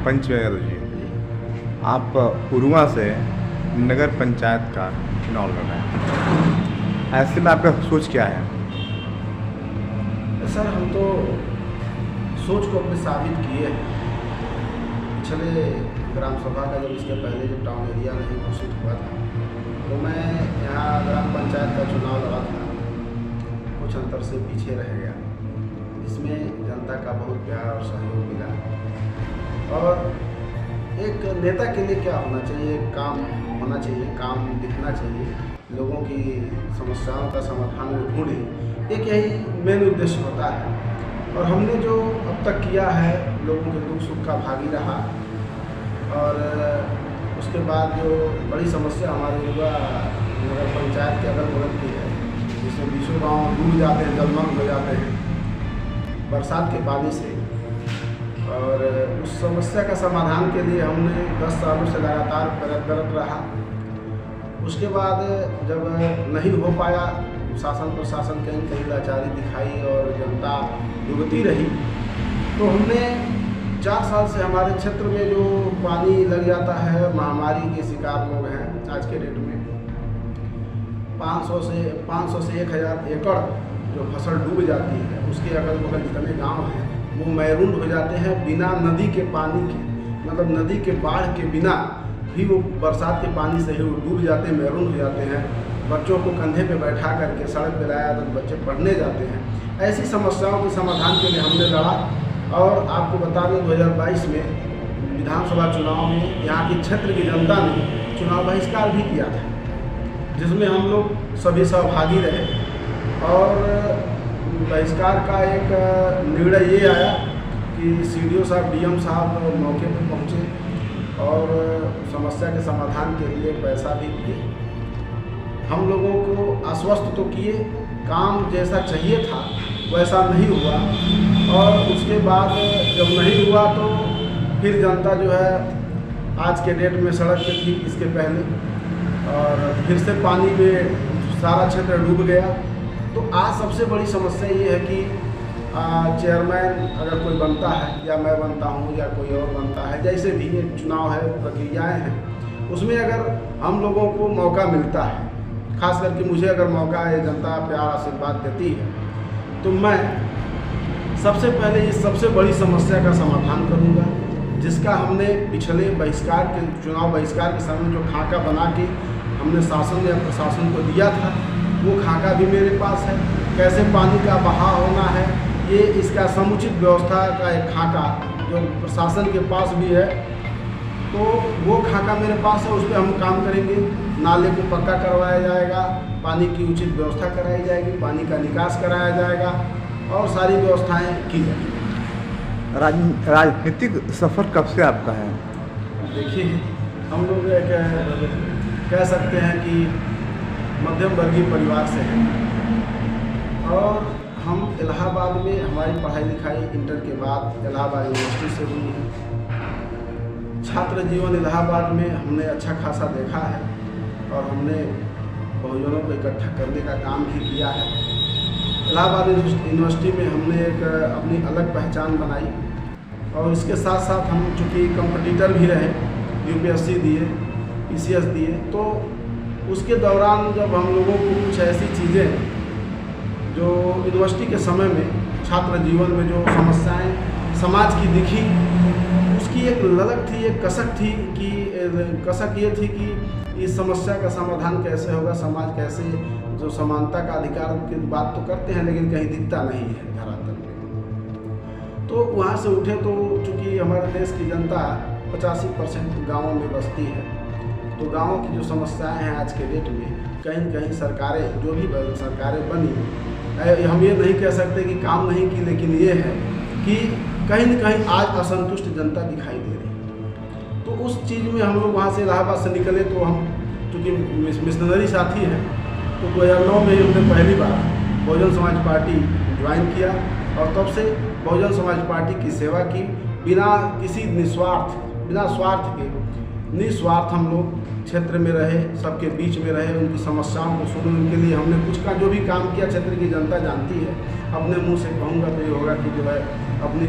पंचमेर जी, आप उरुआ से नगर पंचायत का चुनाव लड़ रहे हैं, ऐसे में आपका सोच क्या है? सर, हम तो सोच को अपने साबित किए हैं। पिछले ग्राम सभा का जब इसके पहले जब टाउन एरिया नहीं घोषित हुआ था तो मैं यहाँ ग्राम पंचायत का चुनाव लड़ा था, कुछ अंतर से पीछे रह गया। इसमें जनता का बहुत प्यार और सहयोग मिला। और एक नेता के लिए क्या होना चाहिए, काम होना चाहिए, काम दिखना चाहिए, लोगों की समस्याओं का समाधान ढूंढे, एक यही मेन उद्देश्य होता है। और हमने जो अब तक किया है, लोगों के दुख सुख का भागी रहा। और उसके बाद जो बड़ी समस्या हमारे युवा नगर पंचायत के अगल बगल की है, जिसमें बीसों गाँव डूब जाते हैं, जलमग्न हो जाते हैं बरसात के पानी से। और उस समस्या का समाधान के लिए हमने 10 सालों से लगातार प्रयत्नरत रहा। उसके बाद जब नहीं हो पाया, शासन प्रशासन कहीं कहीं लाचारी दिखाई और जनता डूबती रही, तो हमने 4 साल से हमारे क्षेत्र में जो पानी लग जाता है, महामारी के शिकार लोग हैं आज के डेट में। 500 से 1000 एकड़ जो फसल डूब जाती है, उसके अगल बगल जितने गांव हैं वो मैरून हो जाते हैं बिना नदी के पानी के, मतलब नदी के बाढ़ के बिना भी वो बरसात के पानी से ही वो डूब जाते हैं, मैरून हो जाते हैं। बच्चों को कंधे पे बैठा करके सड़क पे लाया तो बच्चे पढ़ने जाते हैं। ऐसी समस्याओं के समाधान के लिए हमने लड़ा। और आपको बता दें 2022 में विधानसभा चुनाव में यहाँ की क्षेत्र की जनता ने चुनाव बहिष्कार भी किया था, जिसमें हम लोग सभी सहभागी रहे। और बहिष्कार का एक निर्णय ये आया कि CDO साहब, DM साहब मौके पर पहुँचे और समस्या के समाधान के लिए पैसा भी दिए। हम लोगों को आश्वस्त तो किए, काम जैसा चाहिए था वैसा नहीं हुआ। और उसके बाद जब नहीं हुआ तो फिर जनता जो है आज के डेट में सड़क पे थी इसके पहले, और फिर से पानी में सारा क्षेत्र डूब गया। तो आज सबसे बड़ी समस्या ये है कि चेयरमैन अगर कोई बनता है, या मैं बनता हूँ या कोई और बनता है, जैसे भी ये चुनाव है, प्रक्रियाएँ हैं, उसमें अगर हम लोगों को मौका मिलता है, खास करके मुझे अगर मौका ये जनता प्यार आशीर्वाद देती है, तो मैं सबसे पहले इस सबसे बड़ी समस्या का समाधान करूंगा, जिसका हमने पिछले बहिष्कार के चुनाव बहिष्कार के समय जो खाका बना के हमने शासन या प्रशासन को दिया था, वो खाका भी मेरे पास है। कैसे पानी का बहाव होना है, ये इसका समुचित व्यवस्था का एक खाका जो प्रशासन के पास भी है, तो वो खाका मेरे पास है। उस पर हम काम करेंगे। नाले को पक्का करवाया जाएगा, पानी की उचित व्यवस्था कराई जाएगी, पानी का निकास कराया जाएगा और सारी व्यवस्थाएं की जाएगी। राजनीतिक सफ़र कब से आपका है? देखिए, हम लोग कह सकते हैं कि मध्यम वर्गीय परिवार से हैं। और हम इलाहाबाद में हमारी पढ़ाई लिखाई इंटर के बाद इलाहाबाद यूनिवर्सिटी से हुई है। छात्र जीवन इलाहाबाद में हमने अच्छा खासा देखा है और हमने बहुजनों को इकट्ठा करने का काम भी किया है। इलाहाबाद यूनिवर्सिटी में हमने एक अपनी अलग पहचान बनाई। और इसके साथ साथ हम चूँकि कॉम्पिटिटर भी रहे, UPSC दिए, PCS दिए, तो उसके दौरान जब हम लोगों को कुछ ऐसी चीज़ें जो यूनिवर्सिटी के समय में छात्र जीवन में जो समस्याएं समाज की दिखी, उसकी एक ललक थी, एक कसक थी कि कसक ये थी कि इस समस्या का समाधान कैसे होगा, समाज कैसे जो समानता का अधिकार की बात तो करते हैं लेकिन कहीं दिखता नहीं है धरातल में। तो वहाँ से उठे। तो चूँकि हमारे देश की जनता 85% गाँवों में बसती है, तो गाँवों की जो समस्याएं हैं आज के डेट में, कहीं न कहीं सरकारें जो भी सरकारें बनी, हम ये नहीं कह सकते कि काम नहीं की, लेकिन ये है कि कहीं न कहीं आज असंतुष्ट जनता दिखाई दे रही है। तो उस चीज़ में हम लोग वहाँ से इलाहाबाद से निकले, तो हम चूँकि मिशनरी साथी हैं, तो 2009 में हमने पहली बार बहुजन समाज पार्टी ज्वाइन किया और तब से बहुजन समाज पार्टी की सेवा की, बिना किसी बिना स्वार्थ के निस्वार्थ हम लोग क्षेत्र में रहे, सबके बीच में रहे, उनकी समस्याओं को सुने। उनके लिए हमने कुछ का जो भी काम किया क्षेत्र की जनता जानती है। अपने मुंह से कहूँगा तो ये होगा कि जो है अपनी